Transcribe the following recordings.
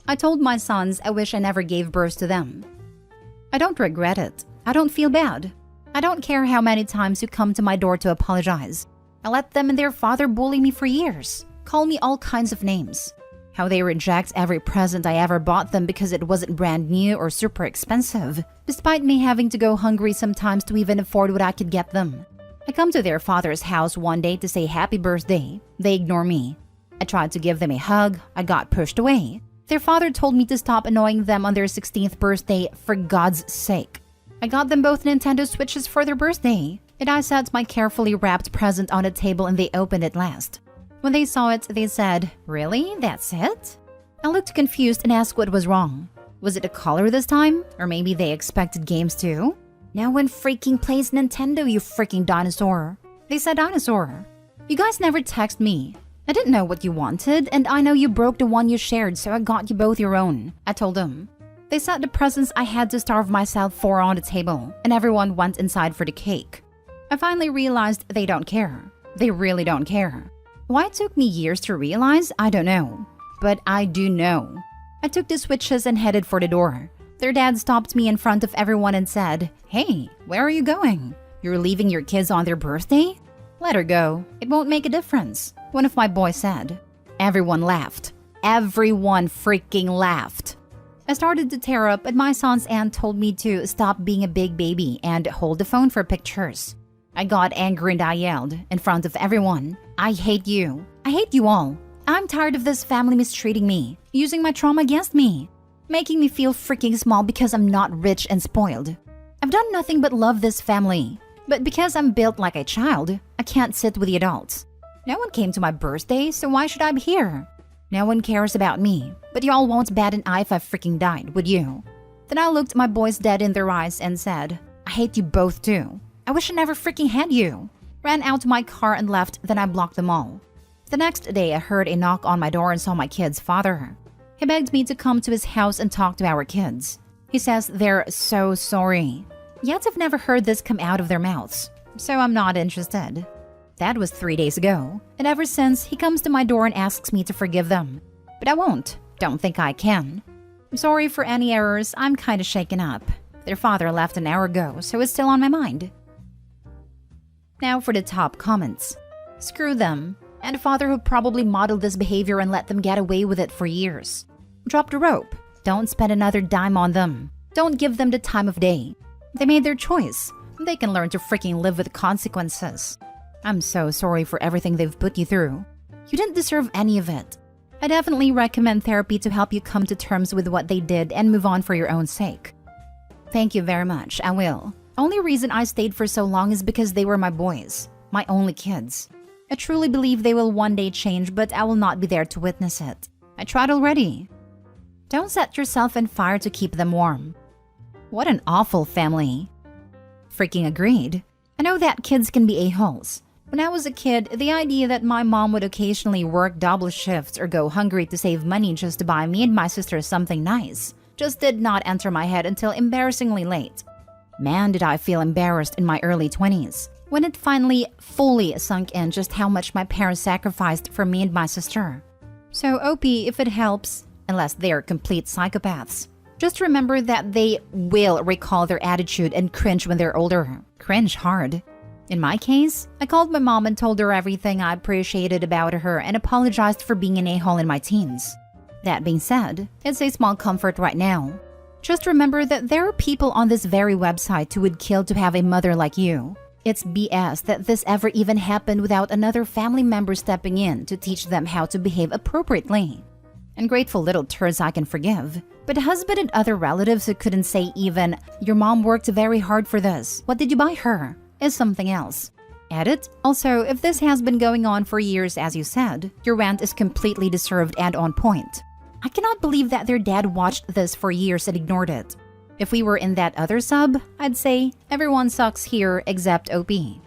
I told my sons I wish I never gave birth to them. I don't regret it. I don't feel bad. I don't care how many times you come to my door to apologize. I let them and their father bully me for years, call me all kinds of names. How they reject every present I ever bought them because it wasn't brand new or super expensive, despite me having to go hungry sometimes to even afford what I could get them. I come to their father's house one day to say happy birthday. They ignore me. I tried to give them a hug. I got pushed away. Their father told me to stop annoying them on their 16th birthday, for God's sake. I got them both Nintendo Switches for their birthday, and I set my carefully wrapped present on a table and they opened it last. When they saw it, they said, "Really? That's it?" I looked confused and asked what was wrong. Was it a color this time? Or maybe they expected games too? No one freaking plays Nintendo, you freaking dinosaur. They said dinosaur. You guys never text me. I didn't know what you wanted, and I know you broke the one you shared, so I got you both your own, I told them. They set the presents I had to starve myself for on the table, and everyone went inside for the cake. I finally realized they don't care. They really don't care. Why it took me years to realize, I don't know. But I do know. I took the switches and headed for the door. Their dad stopped me in front of everyone and said, "Hey, where are you going? You're leaving your kids on their birthday? Let her go. It won't make a difference," one of my boys said. Everyone laughed. Everyone freaking laughed. I started to tear up, and my son's aunt told me to stop being a big baby and hold the phone for pictures. I got angry and I yelled in front of everyone, "I hate you. I hate you all. I'm tired of this family mistreating me, using my trauma against me, making me feel freaking small because I'm not rich and spoiled. I've done nothing but love this family. But because I'm built like a child, I can't sit with the adults. No one came to my birthday, so why should I be here? No one cares about me, but y'all won't bat an eye if I freaking died, would you?" Then I looked my boys dead in their eyes and said, "I hate you both too. I wish I never freaking had you." Ran out to my car and left, then I blocked them all. The next day, I heard a knock on my door and saw my kid's father. He begged me to come to his house and talk to our kids. He says they're so sorry. Yet I've never heard this come out of their mouths, so I'm not interested. That was 3 days ago, and ever since, he comes to my door and asks me to forgive them. But I won't. Don't think I can. I'm sorry for any errors. I'm kinda shaken up. Their father left an hour ago, so it's still on my mind. Now for the top comments. Screw them, and a father who probably modeled this behavior and let them get away with it for years. Drop the rope. Don't spend another dime on them. Don't give them the time of day. They made their choice. They can learn to freaking live with consequences. I'm so sorry for everything they've put you through. You didn't deserve any of it. I definitely recommend therapy to help you come to terms with what they did and move on for your own sake. Thank you very much, I will. Only reason I stayed for so long is because they were my boys, my only kids. I truly believe they will one day change, but I will not be there to witness it. I tried already. Don't set yourself on fire to keep them warm. What an awful family. Freaking agreed. I know that kids can be a-holes. When I was a kid, the idea that my mom would occasionally work double shifts or go hungry to save money just to buy me and my sister something nice just did not enter my head until embarrassingly late. Man, did I feel embarrassed in my early 20s when it finally fully sunk in just how much my parents sacrificed for me and my sister. So OP, if it helps, unless they are complete psychopaths, just remember that they will recall their attitude and cringe when they're older. Cringe hard. In my case, I called my mom and told her everything I appreciated about her and apologized for being an a-hole in my teens. That being said, it's a small comfort right now. Just remember that there are people on this very website who would kill to have a mother like you. It's BS that this ever even happened without another family member stepping in to teach them how to behave appropriately. Ungrateful little turds I can forgive, but husband and other relatives who couldn't say even, "Your mom worked very hard for this. What did you buy her?" is something else. Edit. Also, if this has been going on for years as you said, your rant is completely deserved and on point. I cannot believe that their dad watched this for years and ignored it. If we were in that other sub, I'd say everyone sucks here except OP.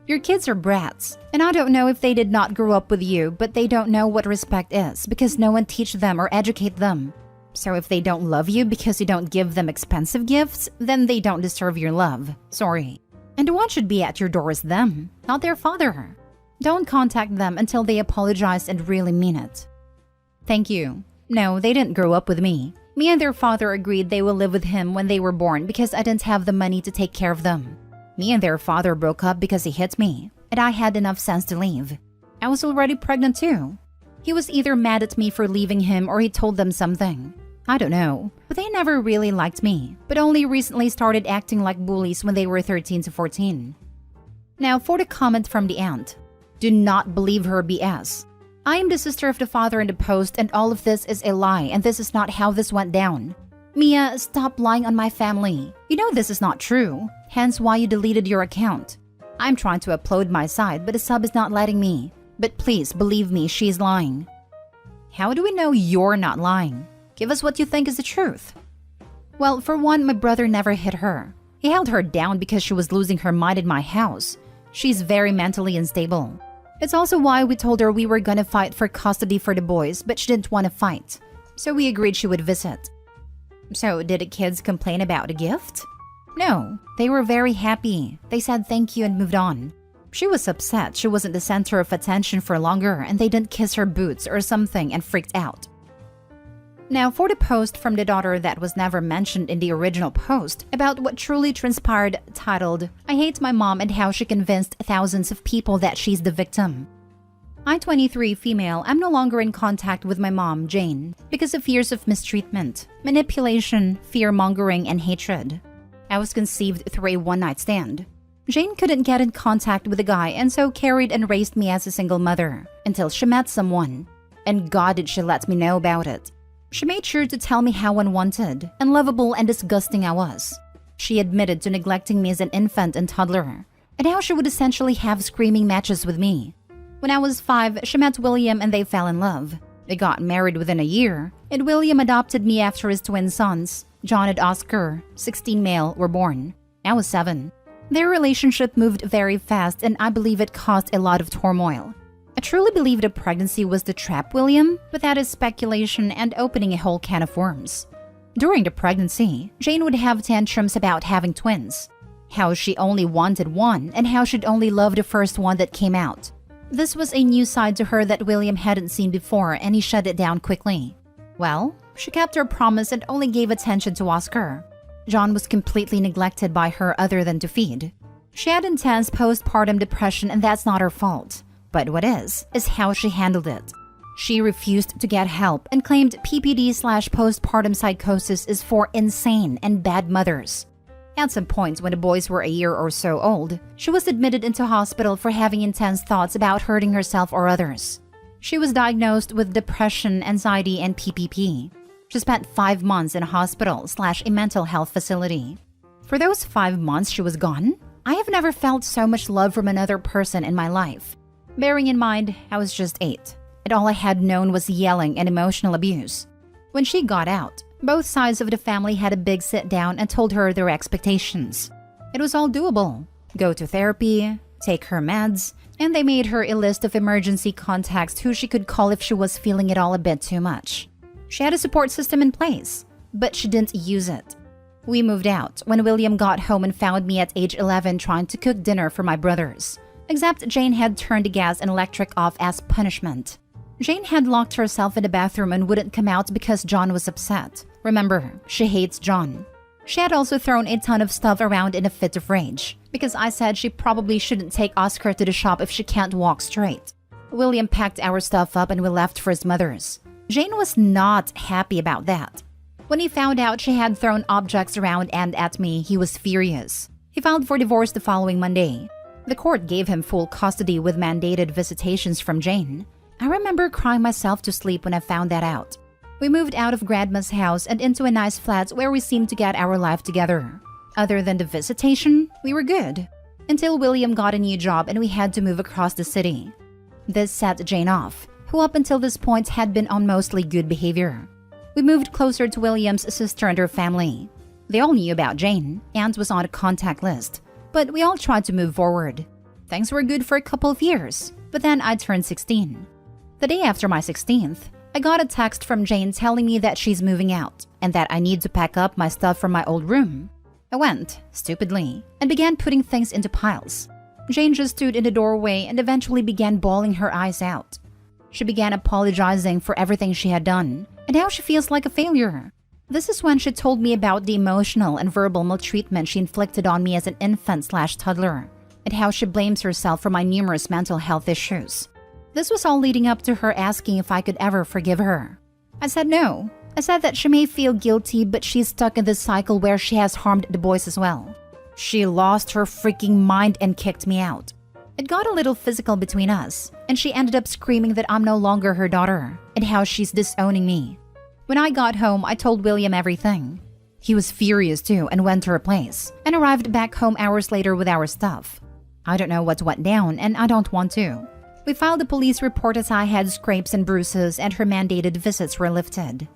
Your kids are brats, and I don't know if they did not grow up with you, but they don't know what respect is because no one teach them or educate them. So if they don't love you because you don't give them expensive gifts, then they don't deserve your love. Sorry. And the one should be at your door is them, not their father. Don't contact them until they apologize and really mean it. Thank you. No, they didn't grow up with me. Me and their father agreed they will live with him when they were born because I didn't have the money to take care of them. Me and their father broke up because he hit me, and I had enough sense to leave. I was already pregnant too. He was either mad at me for leaving him or he told them something. I don't know, but they never really liked me, but only recently started acting like bullies when they were 13 to 14. Now for the comment from the aunt. Do not believe her BS. I am the sister of the father in the post and all of this is a lie and this is not how this went down. Mia, stop lying on my family. You know this is not true, hence why you deleted your account. I'm trying to upload my side but the sub is not letting me. But please believe me, she's lying. How do we know you're not lying? Give us what you think is the truth. Well, for one, my brother never hit her. He held her down because she was losing her mind in my house. She's very mentally unstable. It's also why we told her we were gonna fight for custody for the boys, but she didn't want to fight. So we agreed she would visit. So did the kids complain about the gift? No, they were very happy. They said thank you and moved on. She was upset she wasn't the center of attention for longer and they didn't kiss her boots or something and freaked out. Now for the post from the daughter that was never mentioned in the original post about what truly transpired titled, I hate my mom and how she convinced thousands of people that she's the victim. I, 23, female, am no longer in contact with my mom, Jane, because of years of mistreatment, manipulation, fear-mongering, and hatred. I was conceived through a one-night stand. Jane couldn't get in contact with the guy and so carried and raised me as a single mother until she met someone. And God did she let me know about it. She made sure to tell me how unwanted, unlovable, and disgusting I was. She admitted to neglecting me as an infant and toddler, and how she would essentially have screaming matches with me. When I was 5, she met William and they fell in love. They got married within a year, and William adopted me after his twin sons, John and Oscar, 16 male, were born. I was 7. Their relationship moved very fast and I believe it caused a lot of turmoil. I truly believe the pregnancy was to trap William, but that is speculation and opening a whole can of worms. During the pregnancy, Jane would have tantrums about having twins, how she only wanted one and how she'd only love the first one that came out. This was a new side to her that William hadn't seen before and he shut it down quickly. Well, she kept her promise and only gave attention to Oscar. John was completely neglected by her other than to feed. She had intense postpartum depression and that's not her fault. But what is how she handled it. She refused to get help and claimed PPD/postpartum psychosis is for insane and bad mothers. At some point when the boys were a year or so old, she was admitted into hospital for having intense thoughts about hurting herself or others. She was diagnosed with depression, anxiety, and PPP. She spent 5 months in a hospital/a mental health facility. For those 5 months she was gone, I have never felt so much love from another person in my life. Bearing in mind, I was just 8, and all I had known was yelling and emotional abuse. When she got out, both sides of the family had a big sit-down and told her their expectations. It was all doable. Go to therapy, take her meds, and they made her a list of emergency contacts who she could call if she was feeling it all a bit too much. She had a support system in place, but she didn't use it. We moved out when William got home and found me at age 11 trying to cook dinner for my brothers. Except Jane had turned the gas and electric off as punishment. Jane had locked herself in the bathroom and wouldn't come out because John was upset. Remember, she hates John. She had also thrown a ton of stuff around in a fit of rage because I said she probably shouldn't take Oscar to the shop if she can't walk straight. William packed our stuff up and we left for his mother's. Jane was not happy about that. When he found out she had thrown objects around and at me, he was furious. He filed for divorce the following Monday. The court gave him full custody with mandated visitations from Jane. I remember crying myself to sleep when I found that out. We moved out of Grandma's house and into a nice flat where we seemed to get our life together. Other than the visitation, we were good. Until William got a new job and we had to move across the city. This set Jane off, who up until this point had been on mostly good behavior. We moved closer to William's sister and her family. They all knew about Jane, and was on a contact list. But we all tried to move forward. Things were good for a couple of years, but then I turned 16. The day after my 16th, I got a text from Jane telling me that she's moving out and that I need to pack up my stuff from my old room. I went, stupidly, and began putting things into piles. Jane just stood in the doorway and eventually began bawling her eyes out. She began apologizing for everything she had done, and how she feels like a failure. This is when she told me about the emotional and verbal maltreatment she inflicted on me as an infant/toddler, and how she blames herself for my numerous mental health issues. This was all leading up to her asking if I could ever forgive her. I said no. I said that she may feel guilty, but she's stuck in this cycle where she has harmed the boys as well. She lost her freaking mind and kicked me out. It got a little physical between us, and she ended up screaming that I'm no longer her daughter, and how she's disowning me. When I got home, I told William everything. He was furious too and went to her place, and arrived back home hours later with our stuff. I don't know what went down, and I don't want to. We filed a police report as I had scrapes and bruises, and her mandated visits were lifted.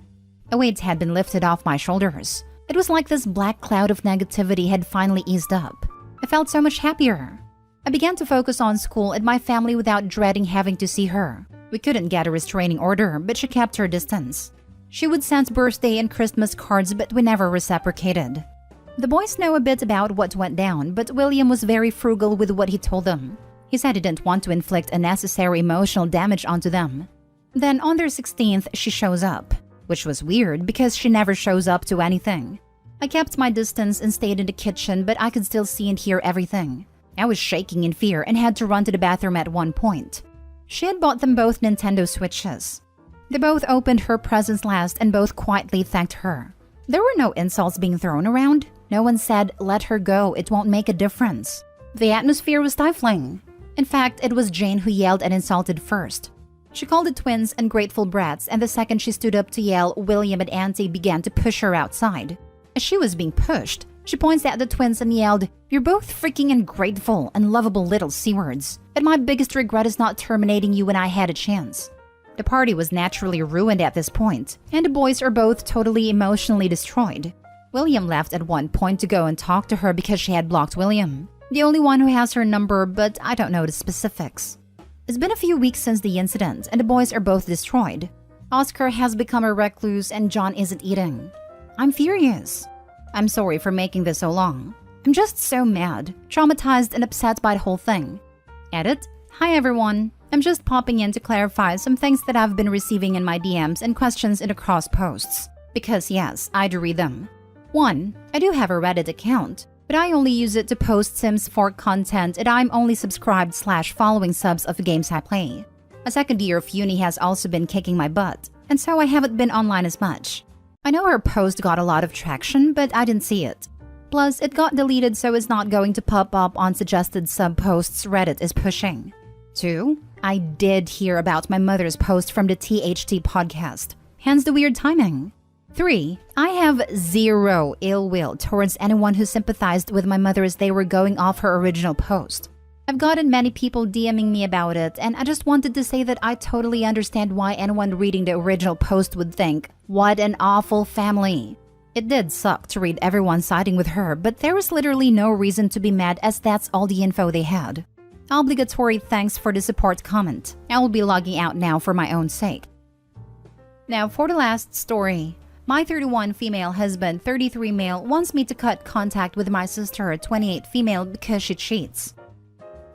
A weight had been lifted off my shoulders. It was like this black cloud of negativity had finally eased up. I felt so much happier. I began to focus on school and my family without dreading having to see her. We couldn't get a restraining order, but she kept her distance. She would send birthday and Christmas cards, but we never reciprocated. The boys know a bit about what went down, but William was very frugal with what he told them. He said he didn't want to inflict unnecessary emotional damage onto them. Then on their 16th, she shows up, which was weird because she never shows up to anything. I kept my distance and stayed in the kitchen, but I could still see and hear everything. I was shaking in fear and had to run to the bathroom at one point. She had bought them both Nintendo Switches. They both opened her presents last and both quietly thanked her. There were no insults being thrown around. No one said, "Let her go, it won't make a difference." The atmosphere was stifling. In fact, it was Jane who yelled and insulted first. She called the twins ungrateful brats, and the second she stood up to yell, William and Auntie began to push her outside. As she was being pushed, she points at the twins and yelled, "You're both freaking ungrateful, unlovable little C-words, and my biggest regret is not terminating you when I had a chance." The party was naturally ruined at this point, and the boys are both totally emotionally destroyed. William left at one point to go and talk to her because she had blocked William, the only one who has her number, but I don't know the specifics. It's been a few weeks since the incident, and the boys are both destroyed. Oscar has become a recluse, and John isn't eating. I'm furious. I'm sorry for making this so long. I'm just so mad, traumatized, and upset by the whole thing. Edit. Hi everyone. I'm just popping in to clarify some things that I've been receiving in my DMs and questions in the cross posts. Because yes, I do read them. 1. I do have a Reddit account, but I only use it to post Sims 4 content, and I'm only subscribed/following subs of the games I play. A second year of uni has also been kicking my butt, and so I haven't been online as much. I know her post got a lot of traction, but I didn't see it. Plus, it got deleted, so it's not going to pop up on suggested sub posts Reddit is pushing. 2. I did hear about my mother's post from the THT podcast, hence the weird timing. 3. I have zero ill will towards anyone who sympathized with my mother as they were going off her original post. I've gotten many people DMing me about it, and I just wanted to say that I totally understand why anyone reading the original post would think, "What an awful family." It did suck to read everyone siding with her, but there was literally no reason to be mad as that's all the info they had. Obligatory thanks for the support comment. I will be logging out now for my own sake. Now for the last story. My 31 female husband, 33 male, wants me to cut contact with my sister, 28 female, because she cheats.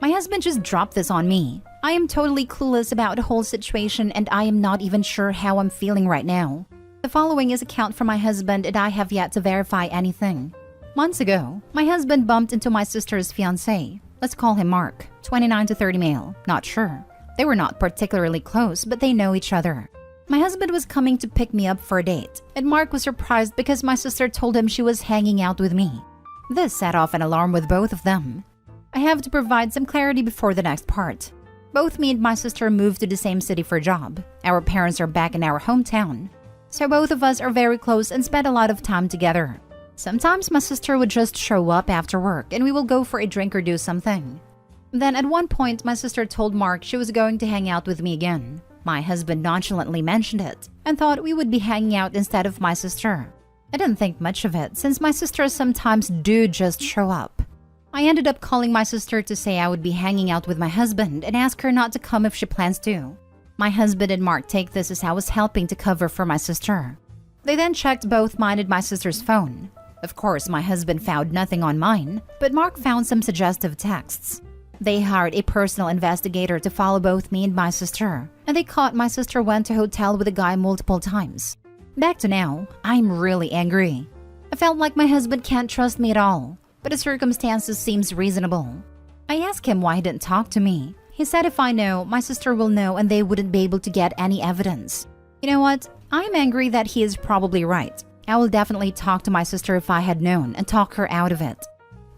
My husband just dropped this on me. I am totally clueless about the whole situation, and I am not even sure how I'm feeling right now. The following is account from my husband, and I have yet to verify anything. Months ago, my husband bumped into my sister's fiancé. Let's call him Mark, 29 to 30 male, not sure. They were not particularly close, but they know each other. My husband was coming to pick me up for a date, and Mark was surprised because my sister told him she was hanging out with me. This set off an alarm with both of them. I have to provide some clarity before the next part. Both me and my sister moved to the same city for a job. Our parents are back in our hometown. So both of us are very close and spend a lot of time together. Sometimes my sister would just show up after work and we will go for a drink or do something. Then at one point, my sister told Mark she was going to hang out with me again. My husband nonchalantly mentioned it and thought we would be hanging out instead of my sister. I didn't think much of it since my sisters sometimes do just show up. I ended up calling my sister to say I would be hanging out with my husband and ask her not to come if she plans to. My husband and Mark take this as I was helping to cover for my sister. They then checked both mine and my sister's phone. Of course, my husband found nothing on mine, but Mark found some suggestive texts. They hired a personal investigator to follow both me and my sister, and they caught my sister went to a hotel with a guy multiple times. Back to now, I'm really angry. I felt like my husband can't trust me at all, but the circumstances seems reasonable. I asked him why he didn't talk to me. He said if I know, my sister will know and they wouldn't be able to get any evidence. You know what? I'm angry that he is probably right. I will definitely talk to my sister if I had known and talk her out of it.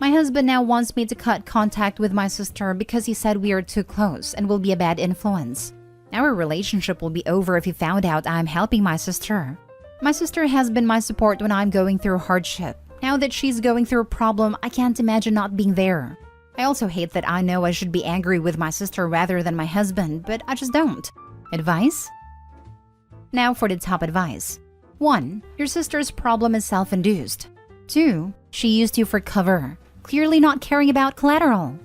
My husband now wants me to cut contact with my sister because he said we are too close and will be a bad influence. Our relationship will be over if he found out I'm helping my sister. My sister has been my support when I'm going through hardship. Now that she's going through a problem, I can't imagine not being there. I also hate that I know I should be angry with my sister rather than my husband, but I just don't. Advice? Now for the top advice. 1. Your sister's problem is self-induced. 2. She used you for cover, clearly not caring about collateral.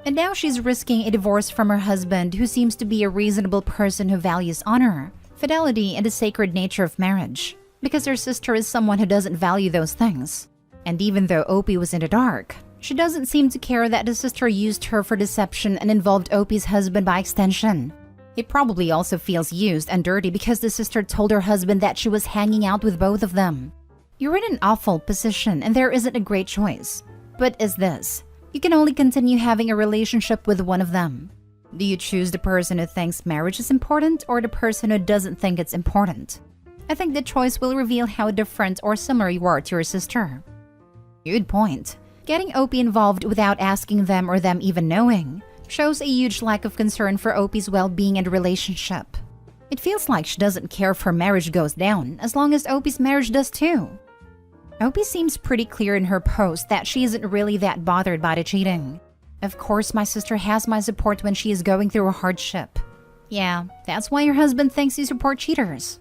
And now she's risking a divorce from her husband, who seems to be a reasonable person who values honor, fidelity, and the sacred nature of marriage, because her sister is someone who doesn't value those things. And even though Opie was in the dark, she doesn't seem to care that the sister used her for deception and involved Opie's husband by extension. He probably also feels used and dirty because the sister told her husband that she was hanging out with both of them. You're in an awful position and there isn't a great choice. But is this? You can only continue having a relationship with one of them. Do you choose the person who thinks marriage is important or the person who doesn't think it's important? I think the choice will reveal how different or similar you are to your sister. Good point. Getting Opie involved without asking them or them even knowing shows a huge lack of concern for Opie's well-being and relationship. It feels like she doesn't care if her marriage goes down as long as Opie's marriage does too. Opie seems pretty clear in her post that she isn't really that bothered by the cheating. Of course, my sister has my support when she is going through a hardship. Yeah, that's why your husband thinks you support cheaters.